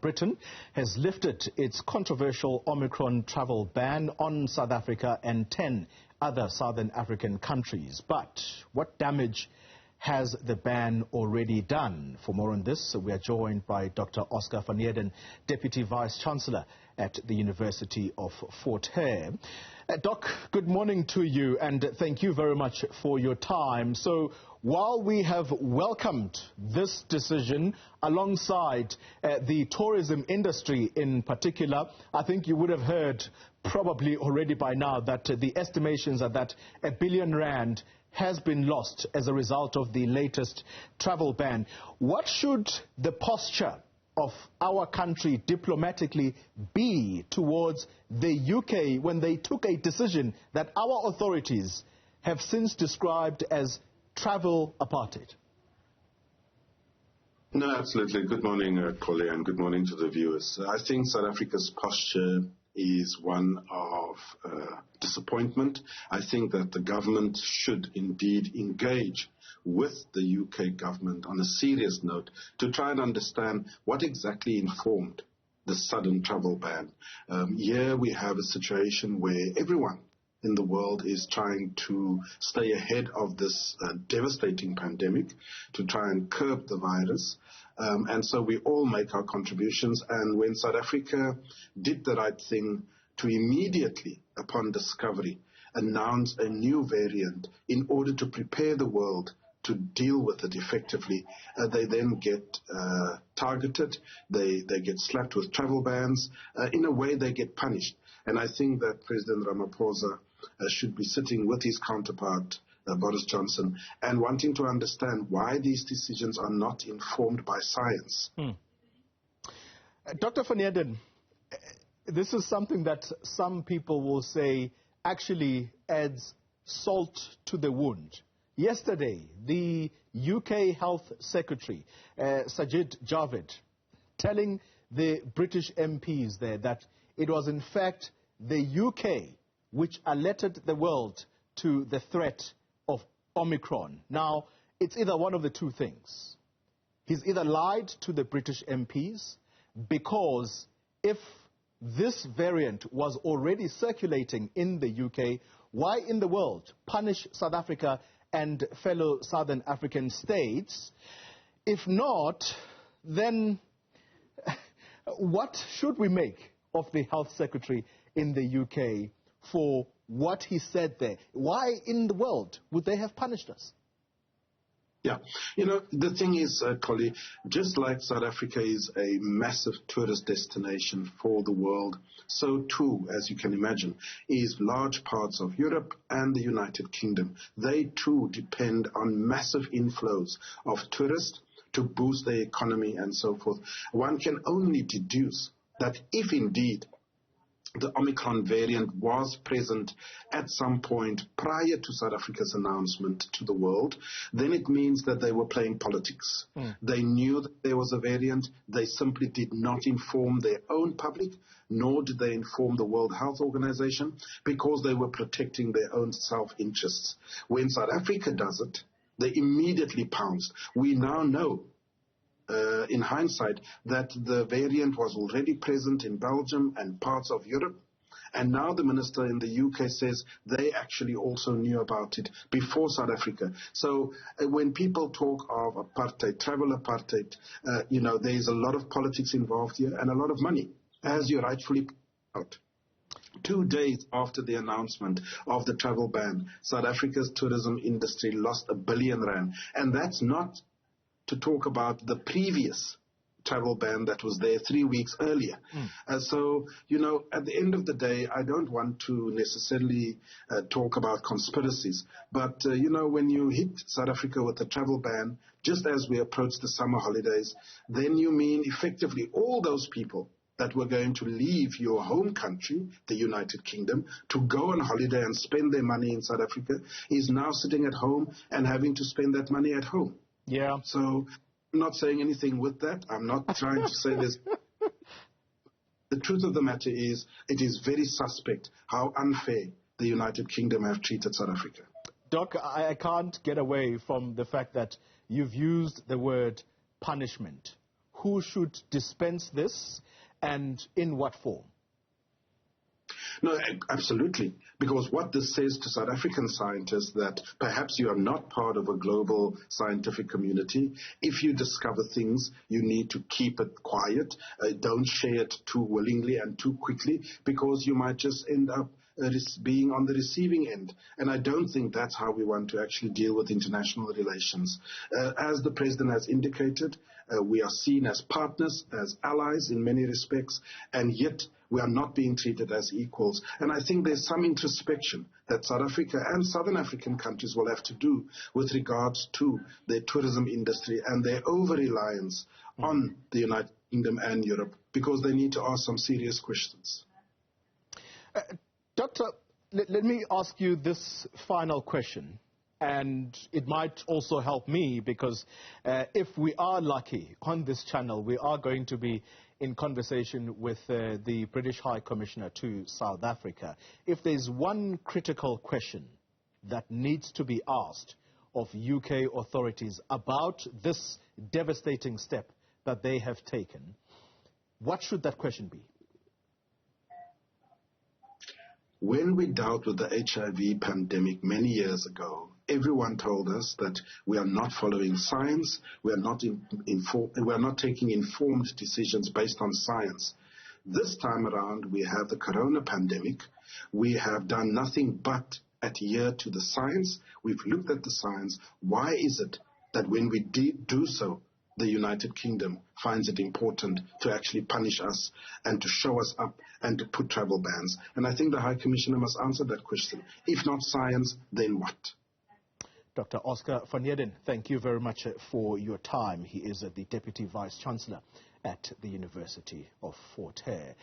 Britain has lifted its controversial Omicron travel ban on South Africa and 10 other Southern African countries. But what damage has the ban already done? For more on this, we are joined by Dr. Oscar van Heerden, Deputy Vice-Chancellor at the University of Fort Hare. Doc, good morning to you and thank you very much for your time. So while we have welcomed this decision alongside the tourism industry in particular, I think you would have heard probably already by now that the estimations are that R1 billion has been lost as a result of the latest travel ban. What should the posture of our country diplomatically be towards the UK when they took a decision that our authorities have since described as travel apartheid? No, absolutely. Good morning, Collier, and good morning to the viewers. I think South Africa's posture is one of disappointment. I think that the government should indeed engage with the UK government on a serious note to try and understand what exactly informed the sudden travel ban. Here we have a situation where everyone in the world is trying to stay ahead of this devastating pandemic, to try and curb the virus. And so we all make our contributions. And when South Africa did the right thing to immediately, upon discovery, announce a new variant in order to prepare the world to deal with it effectively, they then get targeted, they get slapped with travel bans. In a way, they get punished. And I think that President Ramaphosa should be sitting with his counterpart, Boris Johnson, and wanting to understand why these decisions are not informed by science. Dr. van Heerden, this is something that some people will say actually adds salt to the wound. Yesterday, the UK Health Secretary, Sajid Javid, telling the British MPs there that it was in fact the UK which alerted the world to the threat of Omicron. Now, it's either one of the two things. He's either lied to the British MPs, because if this variant was already circulating in the UK, why in the world punish South Africa and fellow Southern African states? If not, then what should we make of the Health Secretary in the UK for what he said there? Why in the world would they have punished us? Yeah, you know, the thing is, Collie, just like South Africa is a massive tourist destination for the world, so too, as you can imagine, is large parts of Europe and the United Kingdom. They too depend on massive inflows of tourists to boost their economy and so forth. One can only deduce that if indeed the Omicron variant was present at some point prior to South Africa's announcement to the world, then it means that they were playing politics. They knew that there was a variant. They simply did not inform their own public, nor did they inform the World Health Organization, because they were protecting their own self-interests. When South Africa does it, they immediately pounced. We now know in hindsight, that the variant was already present in Belgium and parts of Europe. And now the minister in the UK says they actually also knew about it before South Africa. So when people talk of apartheid, travel apartheid, you know, there is a lot of politics involved here and a lot of money, as you rightfully point out. 2 days after the announcement of the travel ban, South Africa's tourism industry lost R1 billion. And that's not to talk about the previous travel ban that was there 3 weeks earlier. So, you know, at the end of the day, I don't want to necessarily talk about conspiracies. But, you know, when you hit South Africa with a travel ban, just as we approach the summer holidays, then you mean effectively all those people that were going to leave your home country, the United Kingdom, to go on holiday and spend their money in South Africa, is now sitting at home and having to spend that money at home. Yeah. So I'm not saying anything with that. I'm not trying to say this. The truth of the matter is, it is very suspect how unfair the United Kingdom have treated South Africa. Doc, I can't get away from the fact that you've used the word punishment. who should dispense this and in what form? No, absolutely. Because what this says to South African scientists that perhaps you are not part of a global scientific community. If you discover things, you need to keep it quiet. Don't share it too willingly and too quickly, because you might just end up being on the receiving end. And I don't think that's how we want to actually deal with international relations. As the President has indicated, we are seen as partners, as allies in many respects, and yet we are not being treated as equals. And I think there's some introspection that South Africa and Southern African countries will have to do with regards to their tourism industry and their over-reliance on the United Kingdom and Europe, because they need to ask some serious questions. Doctor, let me ask you this final question, and it might also help me, because if we are lucky on this channel, we are going to be in conversation with the British High Commissioner to South Africa. If there's one critical question that needs to be asked of UK authorities about this devastating step that they have taken, what should that question be? When we dealt with the HIV pandemic many years ago, everyone told us that we are not following science, we are not taking informed decisions based on science. This time around, we have the corona pandemic. We have done nothing but adhere to the science. We've looked at the science. Why is it that when we do so, the United Kingdom finds it important to actually punish us and to show us up and to put travel bans? And I think the High Commissioner must answer that question. If not science, then what? Dr. Oscar van Heerden, thank you very much for your time. He is the Deputy Vice-Chancellor at the University of Fort Hare.